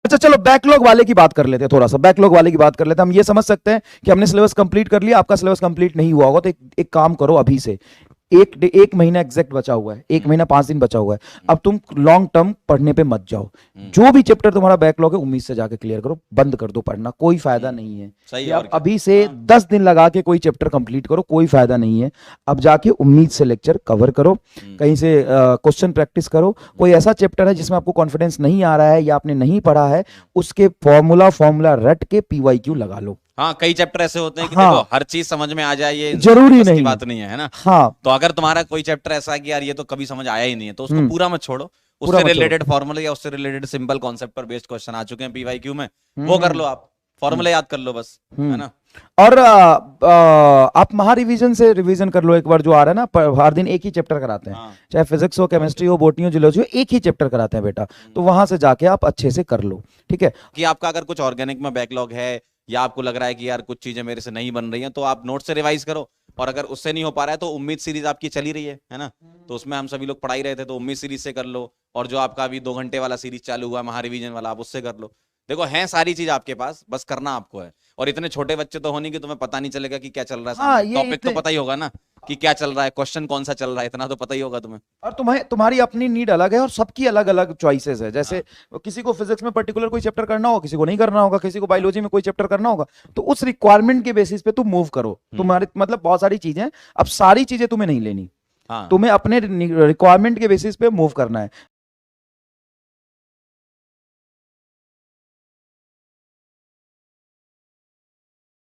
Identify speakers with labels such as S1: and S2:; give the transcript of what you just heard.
S1: अच्छा चलो बैकलॉग वाले की बात कर लेते हैं, थोड़ा सा बैकलॉग वाले की बात कर लेते हैं। हम ये समझ सकते हैं कि हमने सिलेबस कंप्लीट कर लिया, आपका सिलेबस कंप्लीट नहीं हुआ होगा, तो एक काम करो अभी से, एक महीना एग्जैक्ट बचा हुआ है, एक महीना 5 दिन बचा हुआ है। अब तुम लॉन्ग टर्म पढ़ने पे मत जाओ, जो भी चैप्टर तुम्हारा बैकलॉग है उम्मीद से जाके क्लियर करो, बंद कर दो पढ़ना, कोई फायदा नहीं है।
S2: सही
S1: कि
S2: है, और
S1: आप
S2: क्या।
S1: अभी से 10 दिन लगा के कोई चैप्टर कंप्लीट करो, कोई फायदा नहीं है। अब जाके उम्मीद से लेक्चर कवर करो, कहीं से क्वेश्चन प्रैक्टिस करो। कोई ऐसा चैप्टर है जिसमें आपको कॉन्फिडेंस नहीं आ रहा है या आपने नहीं पढ़ा है, उसके फॉर्मूला रट के पीवाईक्यू लगा लो।
S2: हाँ, कई चैप्टर ऐसे होते हैं कि
S1: हाँ,
S2: देखो हर चीज समझ में आ जाए, ये
S1: जरूरी
S2: बस की
S1: नहीं
S2: बात
S1: है।
S2: नहीं है ना।
S1: हाँ,
S2: तो अगर तुम्हारा कोई चैप्टर ऐसा है कि यार ये तो कभी समझ आया ही नहीं है, तो उसको पूरा मत छोड़ो।
S1: पूरा
S2: उससे
S1: मत छोड़ो।
S2: रिलेटेड फॉर्मूले या उससे रिलेटेड सिंपल कॉन्सेप्ट पर बेस्ड क्वेश्चन आ चुके हैं पीवाईक्यू में,
S1: हम्म,
S2: वो कर लो आप, फॉर्मूले याद कर लो बस, है
S1: हम्म।
S2: ना।
S1: और आप महारिवीजन से रिवीजन कर लो एक बार, जो आ रहा है ना, हर दिन एक ही चैप्टर कराते हैं,
S2: हाँ।
S1: चाहे फिजिक्स हो, केमिस्ट्री हो, बॉटनी हो, जूलॉजी हो, एक ही चैप्टर कराते हैं बेटा, तो वहां से जाके आप अच्छे से कर लो, ठीक है।
S2: कि आपका अगर कुछ ऑर्गेनिक में बैकलॉग है, या आपको लग रहा है कि यार कुछ चीजें मेरे से नहीं बन रही हैं, तो आप नोट से रिवाइज करो। और अगर उससे नहीं हो पा रहा है तो उम्मीद सीरीज आपकी चली रही है ना, तो उसमें हम सभी लोग पढ़ाई रहे थे, तो उम्मीद सीरीज से कर लो। और जो आपका अभी 2 घंटे वाला सीरीज चालू हुआ है महारिवीजन वाला, आप उससे कर लो। देखो है सारी चीज आपके पास, बस करना आपको है। और इतने छोटे बच्चे तो होने की तुम्हें पता नहीं चलेगा कि क्या चल रहा है
S1: हाँ,
S2: सामने,
S1: ये
S2: टॉपिक तो पता ही होगा ना कि क्या चल रहा है, क्वेश्चन कौन सा चल रहा है, इतना तो पता ही होगा तुम्हें।
S1: और तुम्हारी अपनी नीड अलग है और सबकी अलग अलग चॉइसेस है। जैसे
S2: हाँ।
S1: किसी को फिजिक्स में पर्टिकुलर कोई चैप्टर करना होगा, किसी को नहीं करना होगा, किसी को बायोलॉजी में कोई चैप्टर करना होगा, तो उस रिक्वायरमेंट के बेसिस पे तुम मूव करो। तुम्हारे मतलब बहुत सारी चीजें, अब सारी चीजें तुम्हें नहीं लेनी,
S2: हाँ।
S1: तुम्हें अपने रिक्वायरमेंट के बेसिस पे मूव करना है।